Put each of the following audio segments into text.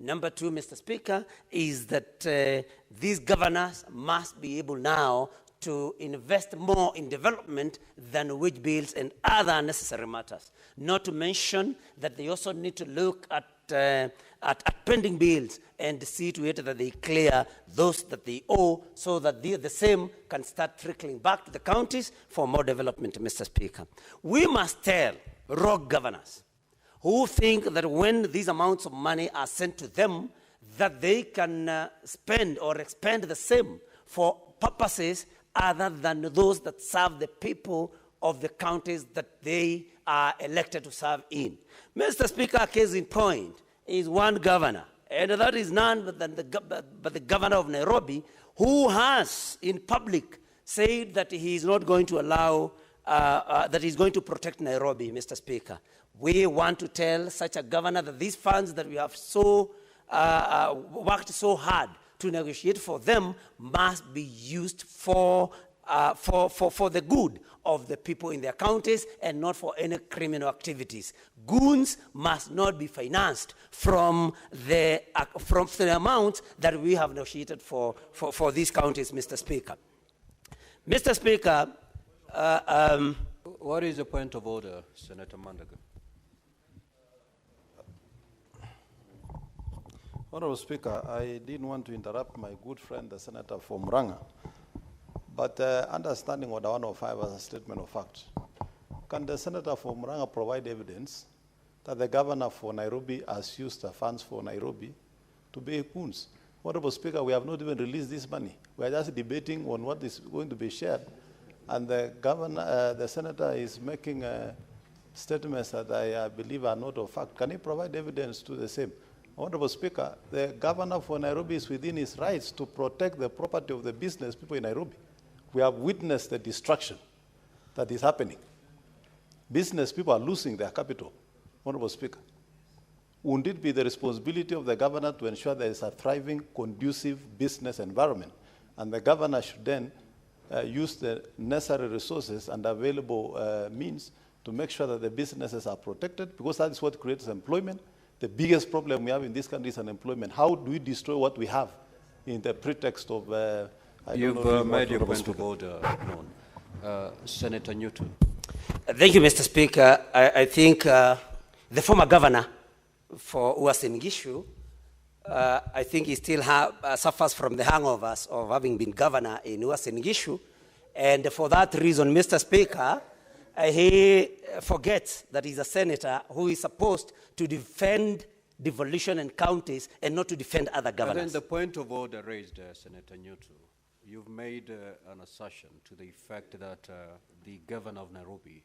Number two, Mr. Speaker, is that these governors must be able now to invest more in development than wage bills and other unnecessary matters. Not to mention that they also need to look at pending bills and see to it that they clear those that they owe so that the same can start trickling back to the counties for more development, Mr. Speaker. We must tell rogue governors who think that when these amounts of money are sent to them, that they can spend or expend the same for purposes other than those that serve the people of the counties that they are elected to serve in. Mr. Speaker, a case in point is one governor, and that is none but the governor of Nairobi, who has in public said that he is not going to allow, that he's going to protect Nairobi, Mr. Speaker. We want to tell such a governor that these funds that we have so worked so hard to negotiate for them must be used for the good of the people in their counties and not for any criminal activities. Goons must not be financed from the amounts that we have negotiated for these counties, Mr. Speaker. Mr. Speaker, what is the point of order, Senator Mandago? Honorable Speaker, I didn't want to interrupt my good friend, the Senator from Murang'a, but understanding Order 105 as a statement of fact, can the Senator from Murang'a provide evidence that the governor for Nairobi has used the funds for Nairobi to pay goons? Honorable Speaker, we have not even released this money. We are just debating on what is going to be shared, and the governor, the Senator is making statements that I believe are not of fact. Can he provide evidence to the same? Honorable Speaker, the governor for Nairobi is within his rights to protect the property of the business people in Nairobi. We have witnessed the destruction that is happening. Business people are losing their capital. Honorable Speaker, wouldn't it be the responsibility of the governor to ensure there is a thriving, conducive business environment? And the governor should then use the necessary resources and available means to make sure that the businesses are protected, because that is what creates employment. The biggest problem we have in this country is unemployment. How do we destroy what we have in the pretext of... You've made your point of order known. Senator Nyutu. Thank you, Mr. Speaker. I think the former governor for Uasin Gishu, I think he still suffers from the hangovers of having been governor in Uasin Gishu. And for that reason, Mr. Speaker, he forgets that he's a senator who is supposed to defend devolution in counties and not to defend other governors. And then the point of order raised, Senator Nyutu, you've made an assertion to the effect that the governor of Nairobi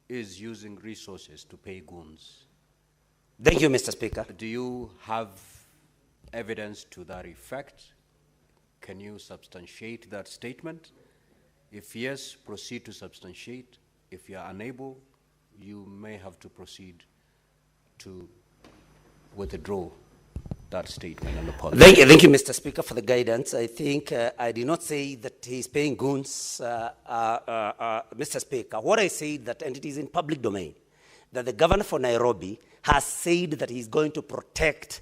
is using resources to pay goons. Thank you, Mr. Speaker. Do you have evidence to that effect? Can you substantiate that statement? If yes, proceed to substantiate. If you are unable, you may have to proceed to withdraw that statement and apologize. Thank you, Mr. Speaker, for the guidance. I think I did not say that he's paying goons, Mr. Speaker. What I said that, and it is in public domain, that the governor for Nairobi has said that he's going to protect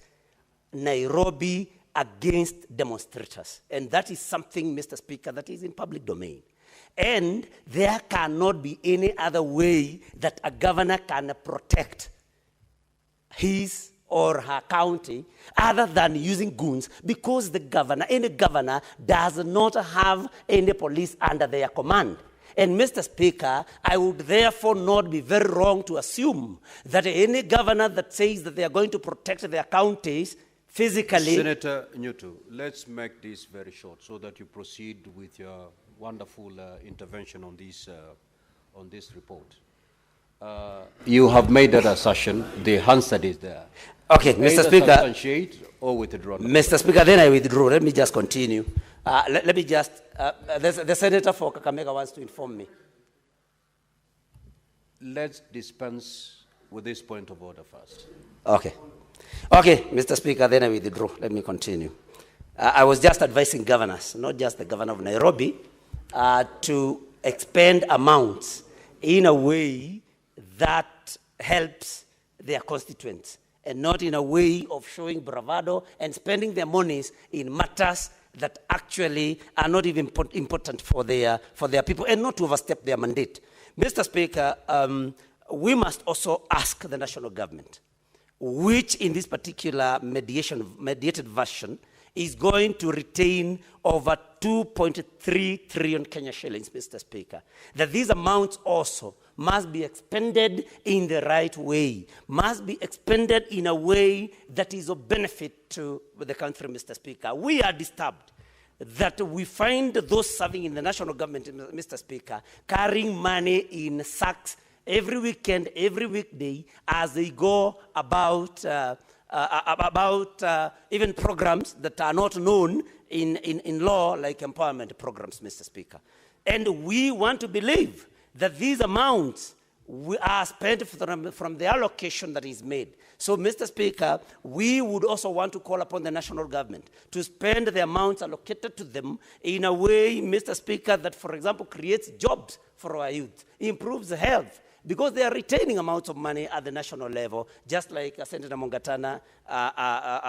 Nairobi against demonstrators. And that is something, Mr. Speaker, that is in public domain. And there cannot be any other way that a governor can protect his or her county other than using goons, because the governor, any governor, does not have any police under their command. And Mr. Speaker, I would therefore not be very wrong to assume that any governor that says that they are going to protect their counties physically... Senator Nyutu, let's make this very short so that you proceed with your wonderful intervention on this report. You have made that assertion. The answer is there. Okay, Mr. Speaker. Substantiate or withdraw. Mr. Speaker, then I withdraw. Let me just continue. Let me just, the senator for Kakamega wants to inform me. Let's dispense with this point of order first. Okay. Okay, Mr. Speaker, then I withdraw. Let me continue. I was just advising governors, not just the governor of Nairobi, to expend amounts in a way that helps their constituents and not in a way of showing bravado and spending their monies in matters that actually are not even important for their people, and not to overstep their mandate. Mr. Speaker, we must also ask the national government, which in this particular mediated version is going to retain over 2.3 trillion Kenya shillings, Mr. Speaker, that these amounts also must be expended in the right way, must be expended in a way that is of benefit to the country, Mr. Speaker. We are disturbed that we find those serving in the national government, Mr. Speaker, carrying money in sacks every weekend, every weekday, as they go about even programs that are not known in law, like empowerment programs, Mr. Speaker. And we want to believe that these amounts are spent from the allocation that is made. So, Mr. Speaker, we would also want to call upon the national government to spend the amounts allocated to them in a way, Mr. Speaker, that, for example, creates jobs for our youth, improves health, because they are retaining amounts of money at the national level, just like Senator Mongatana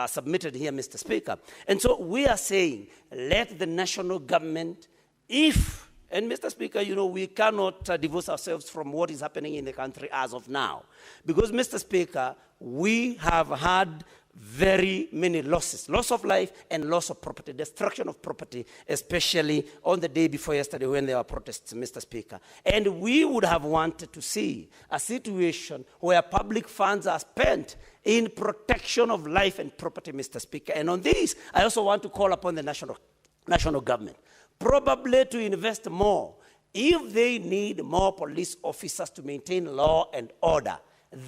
submitted here, Mr. Speaker. And so we are saying, let the national government, and Mr. Speaker, you know, we cannot divorce ourselves from what is happening in the country as of now. Because, Mr. Speaker, we have had very many losses, loss of life and loss of property, destruction of property, especially on the day before yesterday when there were protests, Mr. Speaker. And we would have wanted to see a situation where public funds are spent in protection of life and property, Mr. Speaker. And on this, I also want to call upon the national government, probably to invest more. If they need more police officers to maintain law and order,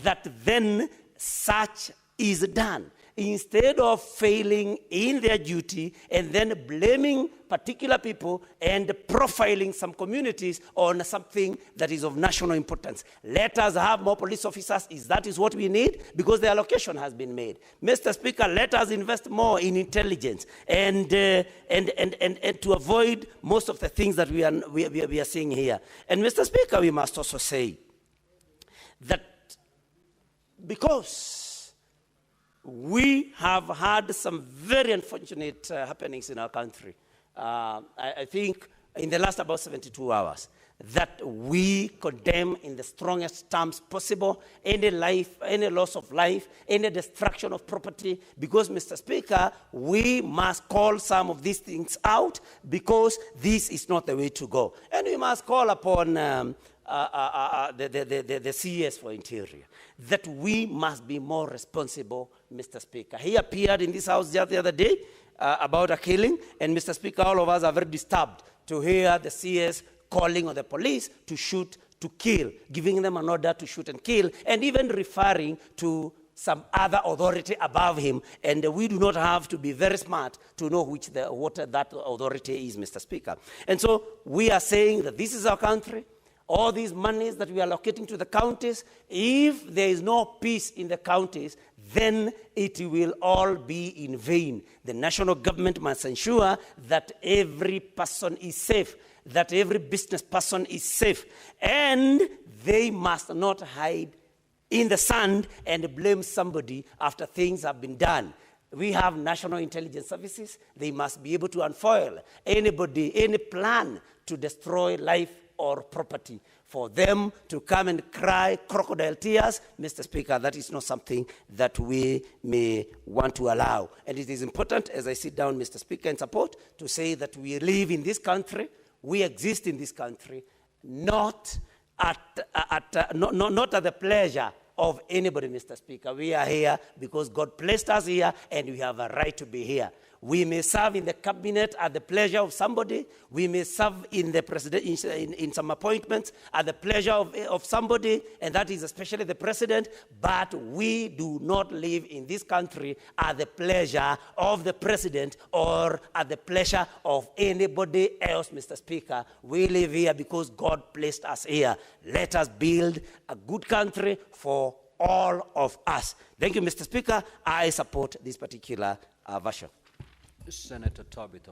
that then such is done, instead of failing in their duty and then blaming particular people and profiling some communities on something that is of national importance. Let us have more police officers, that is what we need, because the allocation has been made. Mr. Speaker, let us invest more in intelligence and to avoid most of the things that we are seeing here. And Mr. Speaker, we must also say that because we have had some very unfortunate happenings in our country, I think in the last about 72 hours, that we condemn in the strongest terms possible any loss of life, any destruction of property, because, Mr. Speaker, we must call some of these things out, because this is not the way to go. And we must call upon the CS for Interior, that we must be more responsible, Mr. Speaker. He appeared in this house just the other day about a killing, and Mr. Speaker, all of us are very disturbed to hear the CS calling on the police to shoot, to kill, giving them an order to shoot and kill, and even referring to some other authority above him, and we do not have to be very smart to know what that authority is, Mr. Speaker. And so we are saying that this is our country. All these monies that we are allocating to the counties, if there is no peace in the counties, then it will all be in vain. The national government must ensure that every person is safe, that every business person is safe, and they must not hide in the sand and blame somebody after things have been done. We have national intelligence services. They must be able to unfoil anybody, any plan to destroy life or property. For them to come and cry crocodile tears, Mr. Speaker, that is not something that we may want to allow. And it is important, as I sit down, Mr. Speaker, in support, to say that we live in this country, we exist in this country, not at the pleasure of anybody, Mr. Speaker. We are here because God placed us here, and we have a right to be here. We may serve in the cabinet at the pleasure of somebody. We may serve in the president in some appointments at the pleasure of somebody, and that is especially the president. But we do not live in this country at the pleasure of the president or at the pleasure of anybody else, Mr. Speaker. We live here because God placed us here. Let us build a good country for all of us. Thank you, Mr. Speaker. I support this particular version. Senator Tabitha.